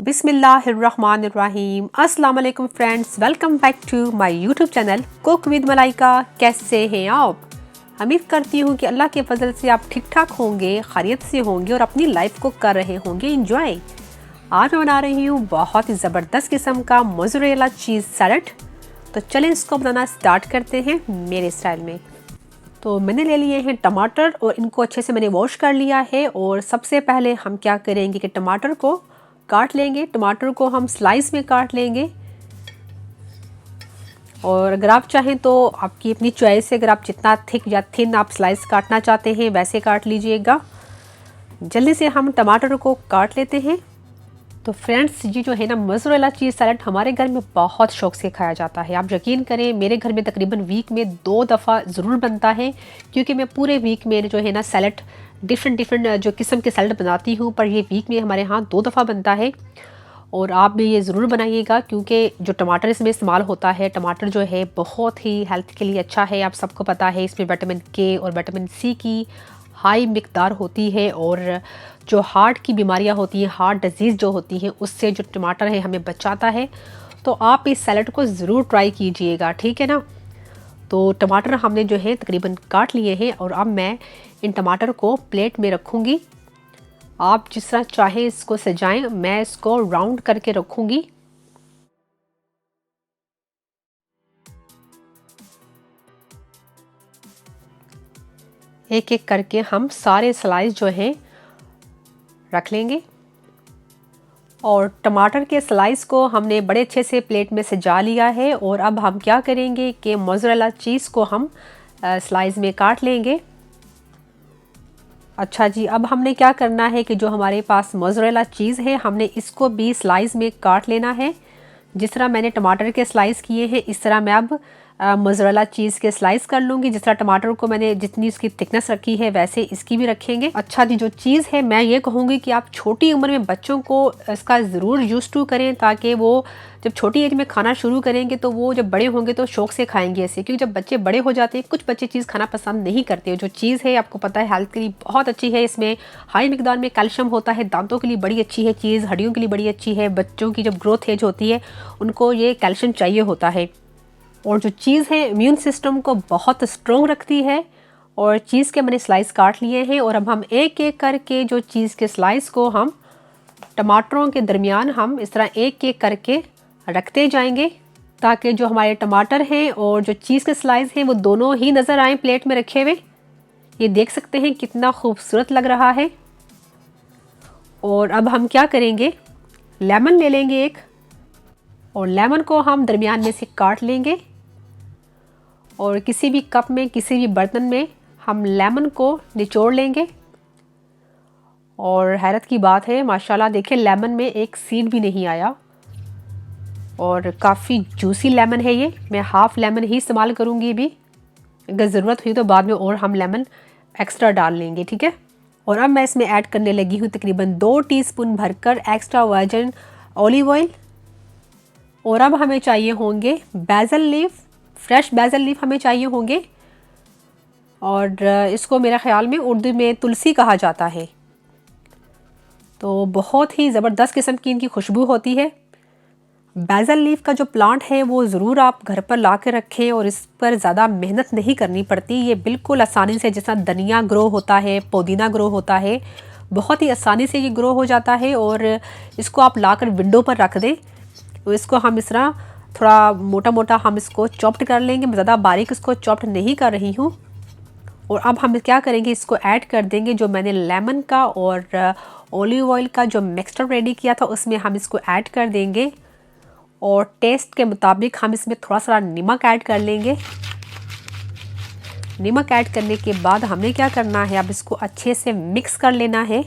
बिस्मिल्लाहिर्रहमानिर्रहीम। अस्सलाम वालेकुम friends, welcome back to my YouTube channel cook with Malaika. कैसे हैं आप? उम्मीद करती हूँ कि अल्लाह के फजल से आप ठीक ठाक होंगे, खैरियत से होंगे और अपनी लाइफ को कर रहे होंगे इंजॉय। आज मैं बना रही हूँ बहुत ही ज़बरदस्त किस्म का मोज़रेला चीज़ सैलड। तो चलें इसको बनाना स्टार्ट करते हैं मेरे स्टाइल में। तो मैंने ले लिए हैं टमाटर और इनको अच्छे से मैंने वॉश कर लिया है। और सबसे पहले हम क्या करेंगे कि टमाटर को काट लेंगे। टमाटर को हम स्लाइस में काट लेंगे और अगर आप चाहें तो आपकी अपनी चॉइस है, अगर आप जितना थिक या थिन आप स्लाइस काटना चाहते हैं वैसे काट लीजिएगा। जल्दी से हम टमाटर को काट लेते हैं। तो फ्रेंड्स, ये जो है ना मोज़रेला चीज़ सैलड हमारे घर में बहुत शौक से खाया जाता है। आप यकीन करें, मेरे घर में तकरीबन वीक में 2 दफ़ा ज़रूर बनता है, क्योंकि मैं पूरे वीक में जो है ना सैलड डिफरेंट जो किस्म के सैलड बनाती हूँ, पर ये वीक में हमारे यहाँ 2 दफ़ा बनता है। और आप भी ये ज़रूर बनाइएगा, क्योंकि जो टमाटर इसमें इस्तेमाल होता है, टमाटर जो है बहुत ही हेल्थ के लिए अच्छा है। आप सबको पता है इसमें विटामिन के और विटामिन सी की हाई मिकदार होती है। और जो हार्ट की बीमारियां होती हैं, हार्ट डिजीज़ जो होती हैं, उससे जो टमाटर है हमें बचाता है। तो आप इस सैलड को ज़रूर ट्राई कीजिएगा, ठीक है ना। तो टमाटर हमने जो है तकरीबन काट लिए हैं और अब मैं इन टमाटर को प्लेट में रखूँगी। आप जिस तरह चाहें इसको सजाएं, मैं इसको राउंड करके रखूँगी। एक एक करके हम सारे स्लाइस जो हैं रख लेंगे। और टमाटर के स्लाइस को हमने बड़े अच्छे से प्लेट में सजा लिया है। और अब हम क्या करेंगे कि मोज़रेला चीज़ को हम स्लाइस में काट लेंगे। अच्छा जी, अब हमने क्या करना है कि जो हमारे पास मोज़रेला चीज़ है, हमने इसको भी स्लाइस में काट लेना है। जिस तरह मैंने टमाटर के स्लाइस किए हैं, इस तरह मैं अब मोज़रेला चीज़ के स्लाइस कर लूँगी। जिस तरह टमाटर को मैंने जितनी उसकी थिकनेस रखी है, वैसे इसकी भी रखेंगे। अच्छा जी, जो चीज़ है मैं ये कहूँगी कि आप छोटी उम्र में बच्चों को इसका ज़रूर यूज़ टू करें, ताकि वो जब छोटी एज में खाना शुरू करेंगे तो वो जब बड़े होंगे तो शौक से खाएंगे ऐसे। क्योंकि जब बच्चे बड़े हो जाते हैं, कुछ बच्चे चीज़ खाना पसंद नहीं करते। जो चीज़ है आपको पता है हेल्थ के लिए बहुत अच्छी है, इसमें हाई मिकदार में कैल्शियम होता है, दांतों के लिए बड़ी अच्छी है चीज़, हड्डियों के लिए बड़ी अच्छी है। बच्चों की जब ग्रोथ एज होती है उनको ये कैल्शियम चाहिए होता है। और जो चीज़ है इम्यून सिस्टम को बहुत स्ट्रॉन्ग रखती है। और चीज़ के मैंने स्लाइस काट लिए हैं और अब हम एक एक करके जो चीज़ के स्लाइस को हम टमाटरों के दरमियान हम इस तरह एक एक करके रखते जाएंगे, ताकि जो हमारे टमाटर हैं और जो चीज़ के स्लाइस हैं वो दोनों ही नज़र आए प्लेट में रखे हुए। ये देख सकते हैं कितना खूबसूरत लग रहा है। और अब हम क्या करेंगे, लेमन ले लेंगे एक, और लेमन को हम दरमियान में से काट लेंगे। और किसी भी कप में, किसी भी बर्तन में हम लेमन को निचोड़ लेंगे। और हैरत की बात है, माशाल्लाह देखिए लेमन में एक सीड भी नहीं आया और काफ़ी जूसी लेमन है ये। मैं हाफ लेमन ही इस्तेमाल करूँगी भी, अगर ज़रूरत हुई तो बाद में और हम लेमन एक्स्ट्रा डाल लेंगे, ठीक है। और अब मैं इसमें ऐड करने लगी हूँ तकरीबन 2 टीस्पून भरकर एक्स्ट्रा वर्जिन ऑलिव ऑयल। और अब हमें चाहिए होंगे basil leaf, fresh basil leaf हमें चाहिए होंगे। और इसको मेरा ख्याल में उर्दू में तुलसी कहा जाता है। तो बहुत ही ज़बरदस्त किस्म की इनकी खुशबू होती है। बेसल लीफ का जो प्लांट है वो ज़रूर आप घर पर ला के रखें, और इस पर ज़्यादा मेहनत नहीं करनी पड़ती। ये बिल्कुल आसानी से, जैसा धनिया ग्रो होता है, पुदीना ग्रो होता है, बहुत ही आसानी से ये ग्रो हो जाता है। और इसको आप लाकर विंडो पर रख दें। तो इसको हम इस तरह थोड़ा मोटा मोटा हम इसको चॉप्ड कर लेंगे, ज़्यादा बारीक इसको चॉप्ड नहीं कर रही हूँ। और अब हम क्या करेंगे, इसको ऐड कर देंगे जो मैंने लेमन का और ऑलिव ऑयल का जो मिक्सचर रेडी किया था, उसमें हम इसको ऐड कर देंगे। और टेस्ट के मुताबिक हम इसमें थोड़ा सा नमक ऐड कर लेंगे। नमक ऐड करने के बाद हमने क्या करना है, अब इसको अच्छे से मिक्स कर लेना है।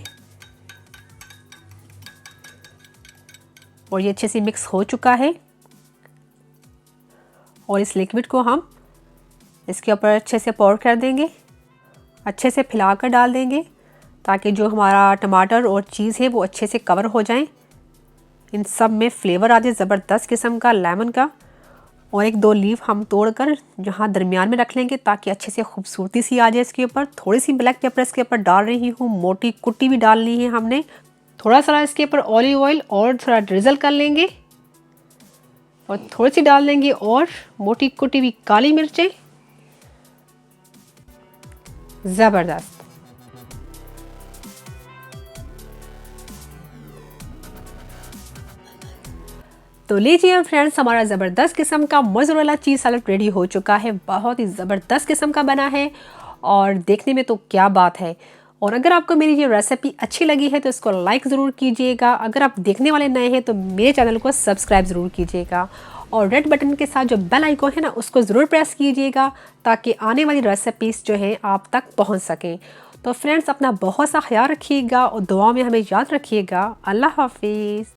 और ये अच्छे से मिक्स हो चुका है। और इस लिक्विड को हम इसके ऊपर अच्छे से पोर कर देंगे, अच्छे से फैलाकर डाल देंगे, ताकि जो हमारा टमाटर और चीज़ है वो अच्छे से कवर हो जाएं। इन सब में फ्लेवर आ जाए ज़बरदस्त किस्म का लेमन का। और 1-2 लीफ हम तोड़कर यहाँ दरमियान में रख लेंगे, ताकि अच्छे से खूबसूरती सी आ जाए इसके ऊपर। थोड़ी सी ब्लैक पेपर इसके ऊपर डाल रही हूँ, मोटी कुट्टी भी डालनी है हमने, थोड़ा सा इसके ऊपर ऑलिव ऑयल और थोड़ा ड्रिजल कर लेंगे और थोड़ी सी डाल देंगे और मोटी कुटी हुई काली मिर्चें। ज़बरदस्त। तो लीजिए फ्रेंड्स, हमारा ज़बरदस्त किस्म का मोज़रेला चीज़ सैलेड रेडी हो चुका है। बहुत ही ज़बरदस्त किस्म का बना है और देखने में तो क्या बात है। और अगर आपको मेरी ये रेसिपी अच्छी लगी है तो इसको लाइक ज़रूर कीजिएगा। अगर आप देखने वाले नए हैं तो मेरे चैनल को सब्सक्राइब ज़रूर कीजिएगा और रेड बटन के साथ जो बेल आइकॉन है ना, उसको ज़रूर प्रेस कीजिएगा ताकि आने वाली रेसिपीज़ जो हैं आप तक पहुँच सकें। तो फ्रेंड्स, अपना बहुत सा ख्याल रखिएगा और दुआ में हमें याद रखिएगा। अल्लाह हाफिज़।